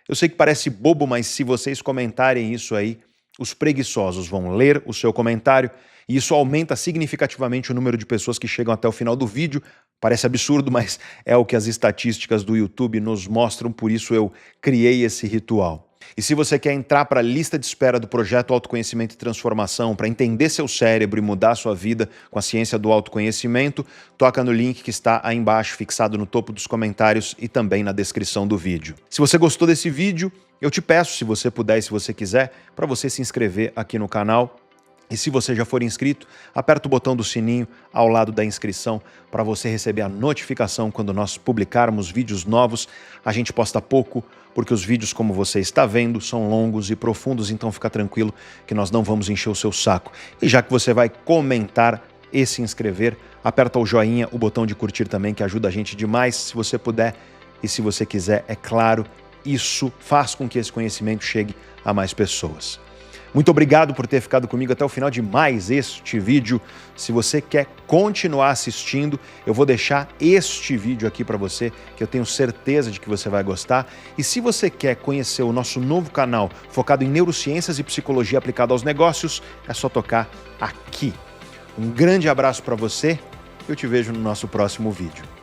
Eu sei que parece bobo, mas se vocês comentarem isso aí, os preguiçosos vão ler o seu comentário e isso aumenta significativamente o número de pessoas que chegam até o final do vídeo. Parece absurdo, mas é o que as estatísticas do YouTube nos mostram, por isso eu criei esse ritual. E se você quer entrar para a lista de espera do projeto Autoconhecimento e Transformação, para entender seu cérebro e mudar sua vida com a ciência do autoconhecimento, toca no link que está aí embaixo, fixado no topo dos comentários e também na descrição do vídeo. Se você gostou desse vídeo, eu te peço, se você puder e se você quiser, para você se inscrever aqui no canal. E se você já for inscrito, aperta o botão do sininho ao lado da inscrição para você receber a notificação quando nós publicarmos vídeos novos. A gente posta pouco, porque os vídeos, como você está vendo, são longos e profundos, então fica tranquilo que nós não vamos encher o seu saco. E já que você vai comentar e se inscrever, aperta o joinha, o botão de curtir também, que ajuda a gente demais, se você puder e se você quiser, é claro. Isso faz com que esse conhecimento chegue a mais pessoas. Muito obrigado por ter ficado comigo até o final de mais este vídeo. Se você quer continuar assistindo, eu vou deixar este vídeo aqui para você, que eu tenho certeza de que você vai gostar. E se você quer conhecer o nosso novo canal focado em neurociências e psicologia aplicada aos negócios, é só tocar aqui. Um grande abraço para você e eu te vejo no nosso próximo vídeo.